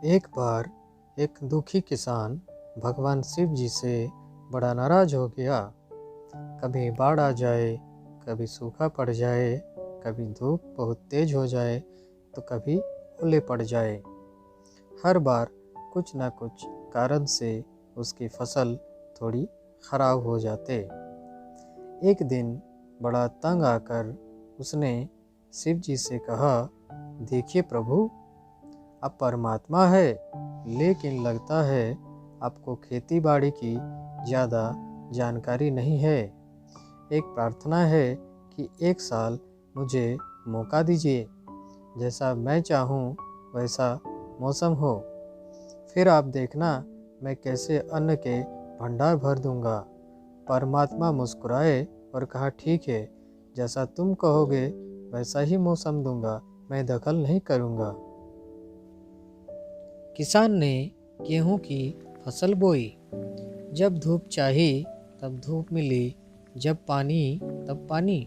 एक बार एक दुखी किसान भगवान शिव जी से बड़ा नाराज हो गया। कभी बाढ़ आ जाए, कभी सूखा पड़ जाए, कभी धूप बहुत तेज हो जाए तो कभी ओले पड़ जाए। हर बार कुछ न कुछ कारण से उसकी फसल थोड़ी खराब हो जाते। एक दिन बड़ा तंग आकर उसने शिव जी से कहा, देखिए प्रभु, आप परमात्मा है, लेकिन लगता है आपको खेती बाड़ी की ज़्यादा जानकारी नहीं है। एक प्रार्थना है कि एक साल मुझे मौका दीजिए, जैसा मैं चाहूँ वैसा मौसम हो, फिर आप देखना मैं कैसे अन्न के भंडार भर दूंगा। परमात्मा मुस्कुराए और कहा, ठीक है, जैसा तुम कहोगे वैसा ही मौसम दूंगा, मैं दखल नहीं करूंगा। किसान ने गेहूं की फसल बोई। जब धूप चाही तब धूप मिली, जब पानी तब पानी।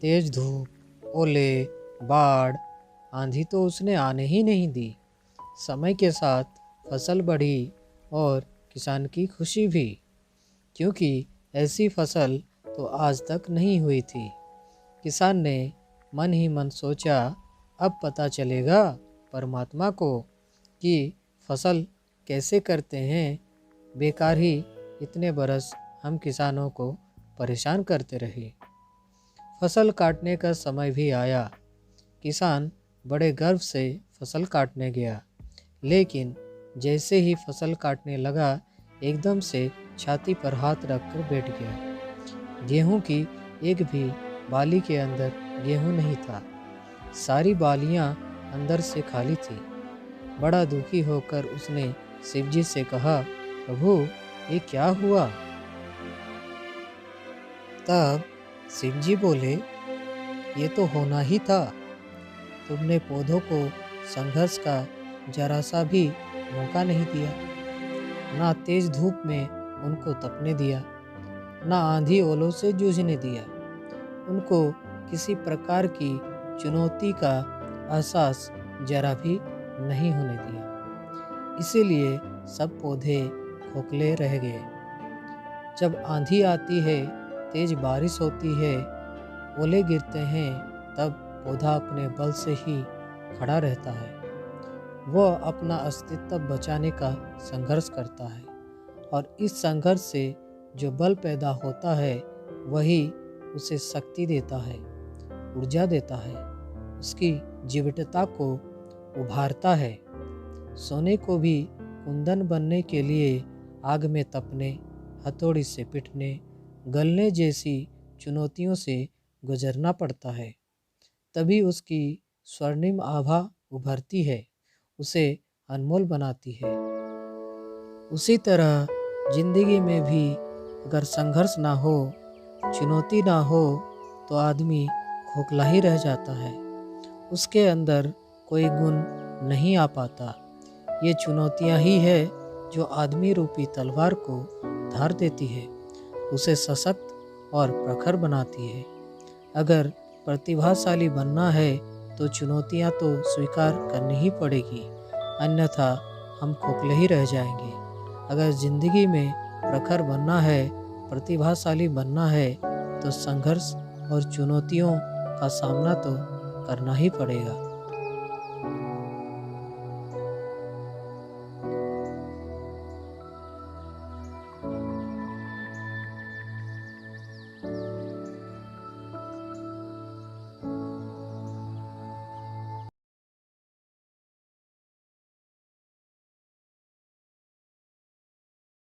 तेज धूप, ओले, बाढ़, आंधी तो उसने आने ही नहीं दी। समय के साथ फसल बढ़ी और किसान की खुशी भी, क्योंकि ऐसी फसल तो आज तक नहीं हुई थी। किसान ने मन ही मन सोचा, अब पता चलेगा परमात्मा को कि फसल कैसे करते हैं। बेकार ही इतने बरस हम किसानों को परेशान करते रहे। फसल काटने का समय भी आया। किसान बड़े गर्व से फसल काटने गया, लेकिन जैसे ही फसल काटने लगा, एकदम से छाती पर हाथ रखकर बैठ गया। गेहूं की एक भी बाली के अंदर गेहूं नहीं था। सारी बालियां अंदर से खाली थी। बड़ा दुखी होकर उसने शिवजी से कहा, प्रभु, ये क्या हुआ? तब शिवजी बोले, ये तो होना ही था। तुमने पौधों को संघर्ष का जरा सा भी मौका नहीं दिया। ना तेज धूप में उनको तपने दिया, ना आंधी ओलों से जूझने दिया। उनको किसी प्रकार की चुनौती का एहसास जरा भी नहीं होने दिया। इसीलिए सब पौधे खोखले रह गए। जब आंधी आती है, तेज बारिश होती है, ओले गिरते हैं, तब पौधा अपने बल से ही खड़ा रहता है। वह अपना अस्तित्व बचाने का संघर्ष करता है, और इस संघर्ष से जो बल पैदा होता है वही उसे शक्ति देता है, ऊर्जा देता है, उसकी जीवटता को उभारता है। सोने को भी कुंदन बनने के लिए आग में तपने, हथौड़ी से पिटने, गलने जैसी चुनौतियों से गुजरना पड़ता है, तभी उसकी स्वर्णिम आभा उभरती है, उसे अनमोल बनाती है। उसी तरह जिंदगी में भी अगर संघर्ष ना हो, चुनौती ना हो, तो आदमी खोखला ही रह जाता है। उसके अंदर कोई गुण नहीं आ पाता। ये चुनौतियां ही है जो आदमी रूपी तलवार को धार देती है, उसे सशक्त और प्रखर बनाती है। अगर प्रतिभाशाली बनना है तो चुनौतियां तो स्वीकार करनी ही पड़ेगी, अन्यथा हम खोखले ही रह जाएंगे। अगर जिंदगी में प्रखर बनना है, प्रतिभाशाली बनना है, तो संघर्ष और चुनौतियों का सामना तो करना ही पड़ेगा।